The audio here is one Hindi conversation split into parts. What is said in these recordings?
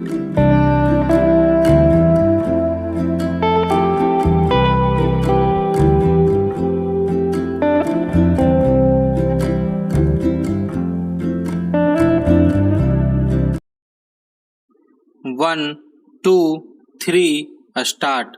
One two three start.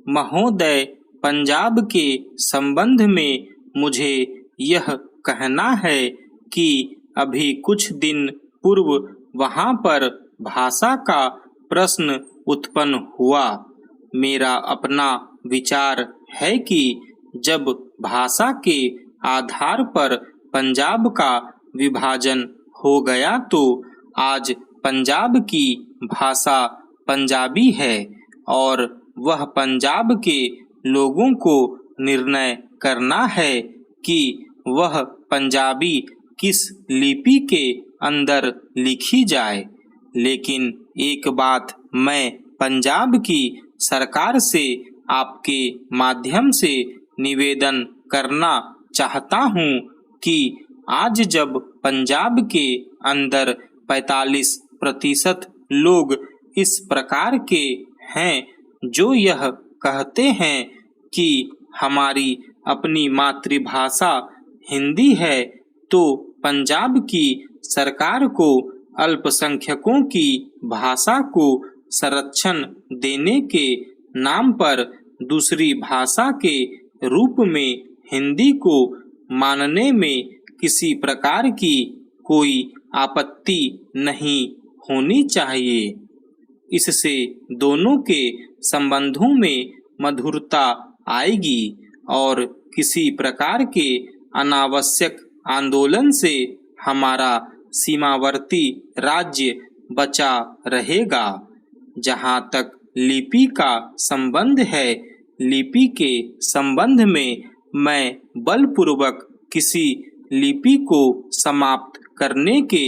महोदय, पंजाब के संबंध में मुझे यह कहना है कि अभी कुछ दिन पूर्व वहाँ पर भाषा का प्रश्न उत्पन्न हुआ। मेरा अपना विचार है कि जब भाषा के आधार पर पंजाब का विभाजन हो गया तो आज पंजाब की भाषा पंजाबी है और वह पंजाब के लोगों को निर्णय करना है कि वह पंजाबी किस लिपि के अंदर लिखी जाए। लेकिन एक बात मैं पंजाब की सरकार से आपके माध्यम से निवेदन करना चाहता हूँ कि आज जब पंजाब के अंदर 45% लोग इस प्रकार के हैं जो यह कहते हैं कि हमारी अपनी मातृभाषा हिंदी है, तो पंजाब की सरकार को अल्पसंख्यकों की भाषा को संरक्षण देने के नाम पर दूसरी भाषा के रूप में हिंदी को मानने में किसी प्रकार की कोई आपत्ति नहीं होनी चाहिए। इससे दोनों के संबंधों में मधुरता आएगी और किसी प्रकार के अनावश्यक आंदोलन से हमारा सीमावर्ती राज्य बचा रहेगा। जहाँ तक लिपि का संबंध है, लिपि के संबंध में मैं बलपूर्वक किसी लिपि को समाप्त करने के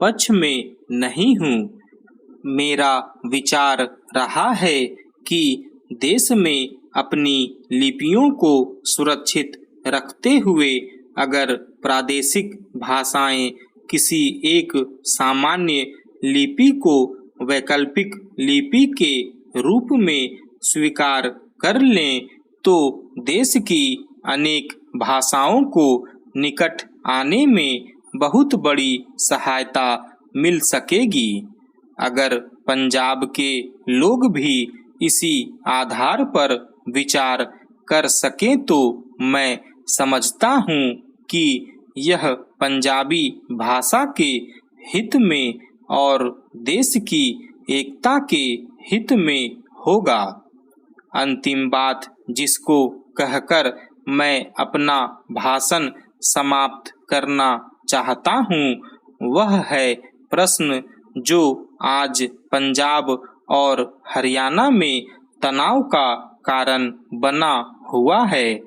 पक्ष में नहीं हूँ। मेरा विचार रहा है कि देश में अपनी लिपियों को सुरक्षित रखते हुए अगर प्रादेशिक भाषाएं किसी एक सामान्य लिपि को वैकल्पिक लिपि के रूप में स्वीकार कर लें तो देश की अनेक भाषाओं को निकट आने में बहुत बड़ी सहायता मिल सकेगी। अगर पंजाब के लोग भी इसी आधार पर विचार कर सकें तो मैं समझता हूँ कि यह पंजाबी भाषा के हित में और देश की एकता के हित में होगा। अंतिम बात जिसको कहकर मैं अपना भाषण समाप्त करना चाहता हूँ वह है प्रश्न जो आज पंजाब और हरियाणा में तनाव का कारण बना हुआ है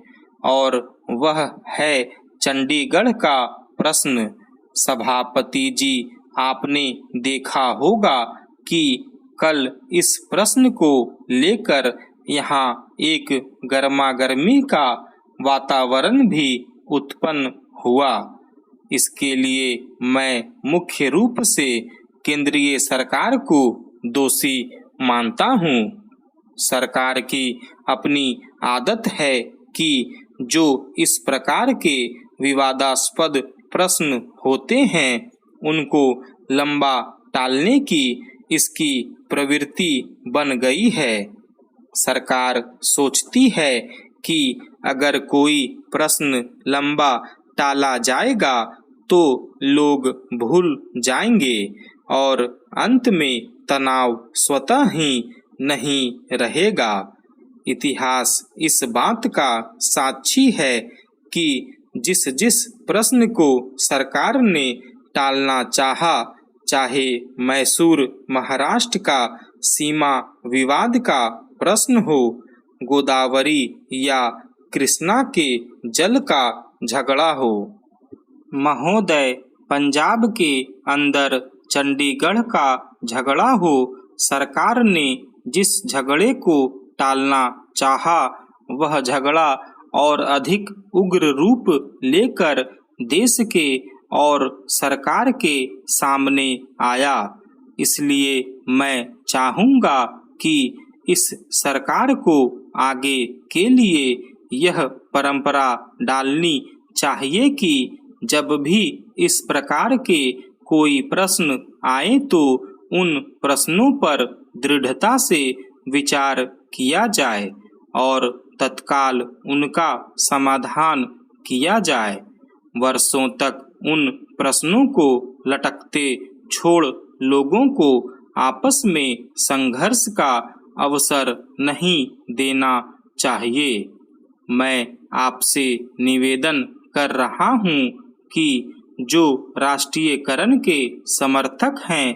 और वह है चंडीगढ़ का प्रश्न। सभापति जी, आपने देखा होगा कि कल इस प्रश्न को लेकर यहाँ एक गर्मागर्मी का वातावरण भी उत्पन्न हुआ। इसके लिए मैं मुख्य रूप से केंद्रीय सरकार को दोषी मानता हूँ। सरकार की अपनी आदत है कि जो इस प्रकार के विवादास्पद प्रश्न होते हैं उनको लंबा टालने की इसकी प्रवृत्ति बन गई है। सरकार सोचती है कि अगर कोई प्रश्न लंबा टाला जाएगा तो लोग भूल जाएंगे और अंत में तनाव स्वतः ही नहीं रहेगा। इतिहास इस बात का साक्षी है कि जिस जिस प्रश्न को सरकार ने टालना चाहा, चाहे मैसूर महाराष्ट्र का सीमा विवाद का प्रश्न हो, गोदावरी या कृष्णा के जल का झगड़ा हो। महोदय, पंजाब के अंदर चंडीगढ़ का झगड़ा हो, सरकार ने जिस झगड़े को टालना चाहा वह झगड़ा और अधिक उग्र रूप लेकर देश के और सरकार के सामने आया। इसलिए मैं चाहूँगा कि इस सरकार को आगे के लिए यह परंपरा डालनी चाहिए कि जब भी इस प्रकार के कोई प्रश्न आए तो उन प्रश्नों पर दृढ़ता से विचार किया जाए और तत्काल उनका समाधान किया जाए। वर्षों तक उन प्रश्नों को लटकते छोड़ लोगों को आपस में संघर्ष का अवसर नहीं देना चाहिए। मैं आपसे निवेदन कर रहा हूँ कि जो राष्ट्रीयकरण के समर्थक हैं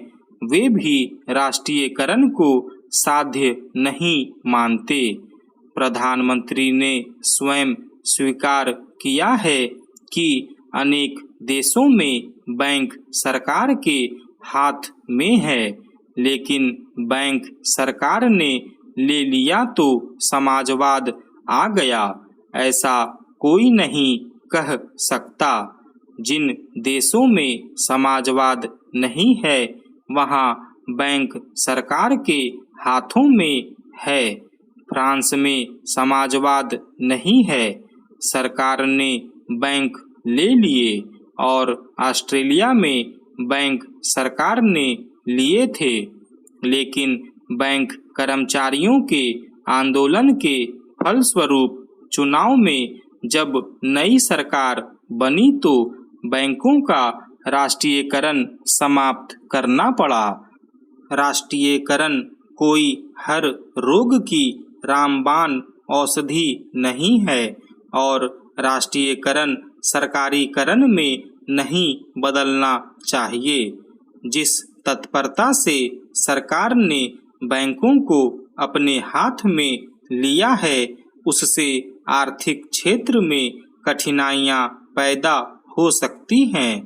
वे भी राष्ट्रीयकरण को साध्य नहीं मानते। प्रधानमंत्री ने स्वयं स्वीकार किया है कि अनेक देशों में बैंक सरकार के हाथ में है, लेकिन बैंक सरकार ने ले लिया तो समाजवाद आ गया, ऐसा कोई नहीं कह सकता। जिन देशों में समाजवाद नहीं है वहाँ बैंक सरकार के हाथों में है। फ्रांस में समाजवाद नहीं है, सरकार ने बैंक ले लिए, और ऑस्ट्रेलिया में बैंक सरकार ने लिए थे, लेकिन बैंक कर्मचारियों के आंदोलन के फलस्वरूप चुनाव में जब नई सरकार बनी तो बैंकों का राष्ट्रीयकरण समाप्त करना पड़ा। राष्ट्रीयकरण कोई हर रोग की रामबाण औषधि नहीं है और राष्ट्रीयकरण सरकारीकरण में नहीं बदलना चाहिए। जिस तत्परता से सरकार ने बैंकों को अपने हाथ में लिया है उससे आर्थिक क्षेत्र में कठिनाइयां पैदा हो सकती हैं।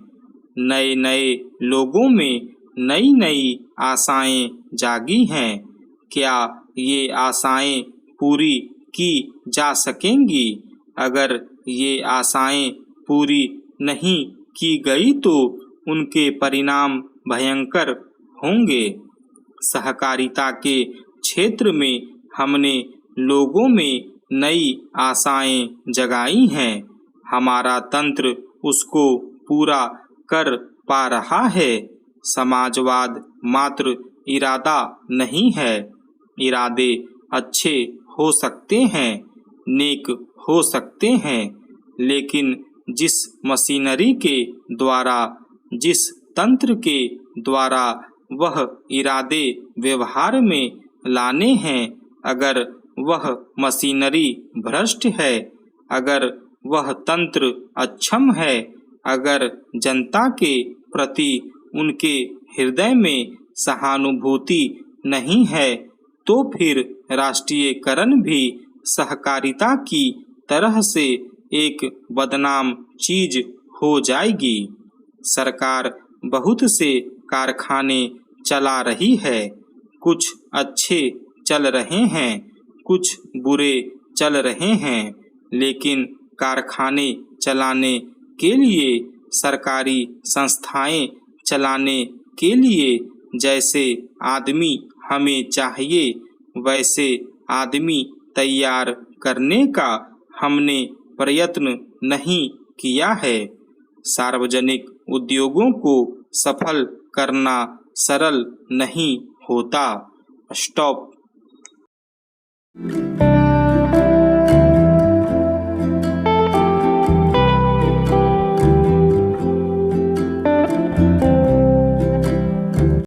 नए नए लोगों में नई नई आशाएं जागी हैं। क्या ये आशाएं पूरी की जा सकेंगी? अगर ये आशाएं पूरी नहीं की गई तो उनके परिणाम भयंकर होंगे। सहकारिता के क्षेत्र में हमने लोगों में नई आशाएं जगाई हैं। हमारा तंत्र उसको पूरा कर पा रहा है। समाजवाद मात्र इरादा नहीं है। इरादे अच्छे हो सकते हैं, नेक हो सकते हैं, लेकिन जिस मशीनरी के द्वारा, जिस तंत्र के द्वारा वह इरादे व्यवहार में लाने हैं, अगर वह मशीनरी भ्रष्ट है, अगर वह तंत्र अक्षम है, अगर जनता के प्रति उनके हृदय में सहानुभूति नहीं है, तो फिर राष्ट्रीयकरण भी सहकारिता की तरह से एक बदनाम चीज हो जाएगी। सरकार बहुत से कारखाने चला रही है, कुछ अच्छे चल रहे हैं, कुछ बुरे चल रहे हैं, लेकिन कारखाने चलाने के लिए, सरकारी संस्थाएं चलाने के लिए जैसे आदमी हमें चाहिए वैसे आदमी तैयार करने का हमने प्रयत्न नहीं किया है। सार्वजनिक उद्योगों को सफल करना सरल नहीं होता। स्टॉप।